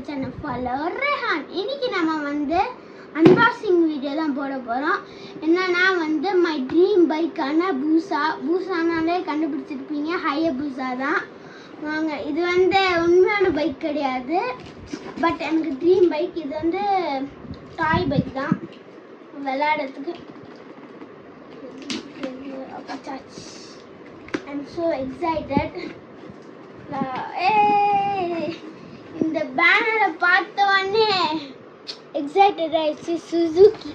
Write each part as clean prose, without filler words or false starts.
Channel follower Rehan. இன்னைக்கு நம்ம வந்து அன்பாக்சிங் வீடியோ தான் போட போகிறோம். என்னன்னா வந்து மை ட்ரீம் பைக்கான பூசானாலே கண்டுபிடிச்சிருப்பீங்க, ஹயபுசா தான். வாங்க, இது வந்து உண்மையான பைக் கிடையாது, பட் எனக்கு ட்ரீம் பைக். இது வந்து டாய் பைக் தான், விளையாடுறதுக்கு. I'm so excited. இந்த பேனரை பார்த்த உடனே எக்ஸைட்டட் ஆயிடுச்சு. சுசுகி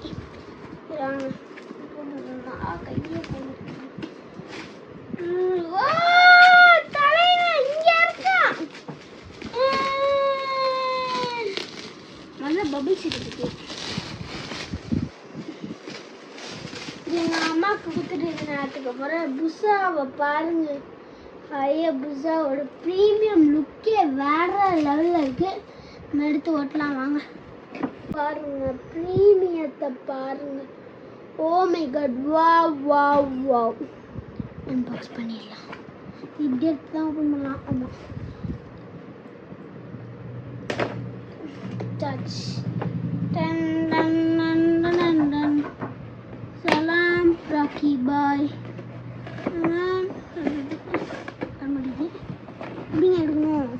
தலைவன் இங்க இருக்கான். முதல்ல பபிள் ஷீட் இருக்கு, எங்க அம்மாவுக்கு கொடுத்துட்டு நேரத்துக்கு அப்புறம் புசாவை பாருங்க. ஹயபுசாவோட ப்ரீமியம் லுக்கே வேற லெவலில் இருக்கு. நம்ம எடுத்து ஓட்டலாம் வாங்க. பாருங்க ப்ரீமியத்தை பாருங்க. Oh my god, wow wow wow. Unbox பண்ணிடலாம். இப்படி எடுத்து தான் ஓப்பன் பண்ணலாம். ஆமாம், touch. Done done done done done. சலாம் ராக்கி பாய். இப்படிங்க எடுக்கணும்.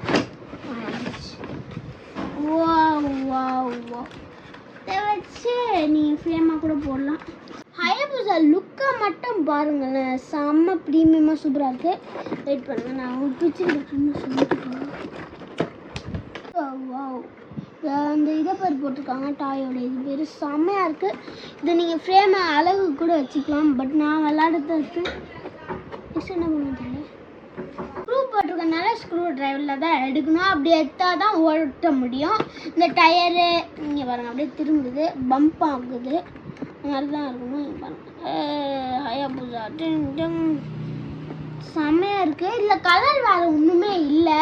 இதை வச்சு நீங்கள் ஃப்ரேமாக கூட போடலாம். ஹயபுசா லுக்கை மட்டும் பாருங்களேன், செம்ம ப்ரீமியமாக சூப்பராக இருக்குது. வெயிட் பண்ணுங்கள், நான் ஒரு பிக்சர் சொல்லிட்டு போகிறேன். இந்த இதை பேர் போட்டிருக்காங்க, டாயோட இது பேர். செம்மையாக இருக்குது. இதை நீங்கள் ஃப்ரேமை அழகு கூட வச்சுக்கலாம், பட் நான் விளாடுறது இருக்கேன். என்ன பண்ணதில்லை, ஸ்க்ரூ போட்டிருக்கனால ஸ்க்ரூ ட்ரைவரில் தான் எடுக்கணும். அப்படி எடுத்தால் தான் ஓட்ட முடியும். இந்த டயரு இங்கே பாருங்கள் அப்படியே திரும்புது, பம்ப் ஆகுது, அந்த மாதிரி தான் இருக்கணும். இங்கே பாருங்கள் ஹயபுசா செம்மையாக இருக்குது. இதில் கலர் வேறு ஒன்றுமே இல்லை.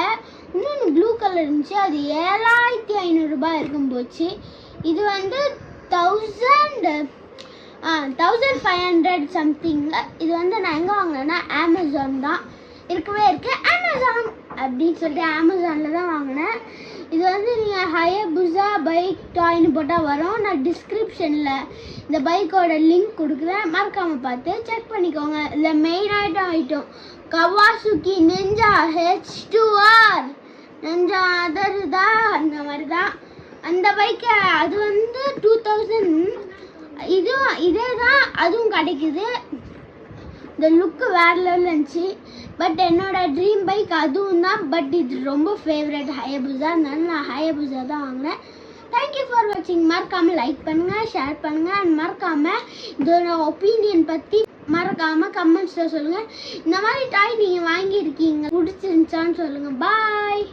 இன்னொன்று ப்ளூ கலர் இருந்துச்சு, அது 7500 ரூபாய் இருக்கும் போச்சு. இது வந்து 1500 சம்திங்கில். இது வந்து நான் எங்கே வாங்கினேன்னா அமேசான் தான். இருக்கவே இருக்குது அமேசான் அப்படின்னு சொல்லிட்டு அமேசானில் தான் வாங்கினேன். இது வந்து நீங்கள் ஹயபுசா பைக் டாய்னு போட்டால் வரும். நான் டிஸ்கிரிப்ஷனில் இந்த பைக்கோட லிங்க் கொடுக்குறேன், மறக்காமல் பார்த்து செக் பண்ணிக்கோங்க. இதில் மெயினான ஐட்டம் கவாசுகி நெஞ்சா H2R நெஞ்சா அதர் தான், அந்த மாதிரி தான் அந்த பைக்கை. அது வந்து 2000. இதே தான் அதுவும் கிடைக்குது. இந்த லுக்கு வேறு லெவலில் இருந்துச்சு. பட் என்னோட ட்ரீம் பைக் அதுவும் தான், பட் இது ரொம்ப ஃபேவரட் ஹயபுசா, அதனால நான் ஹயபுசா தான் வாங்கினேன். தேங்க்யூ ஃபார் வாட்சிங். மறக்காமல் லைக் பண்ணுங்கள், ஷேர் பண்ணுங்கள், அண்ட் மறக்காமல் இதோட ஒப்பீனியன் பற்றி மறக்காமல் கமெண்ட்ஸில் சொல்லுங்கள். இந்த மாதிரி டாய் நீங்கள் வாங்கியிருக்கீங்க, பிடிச்சிருந்துச்சான்னு சொல்லுங்கள். பாய்.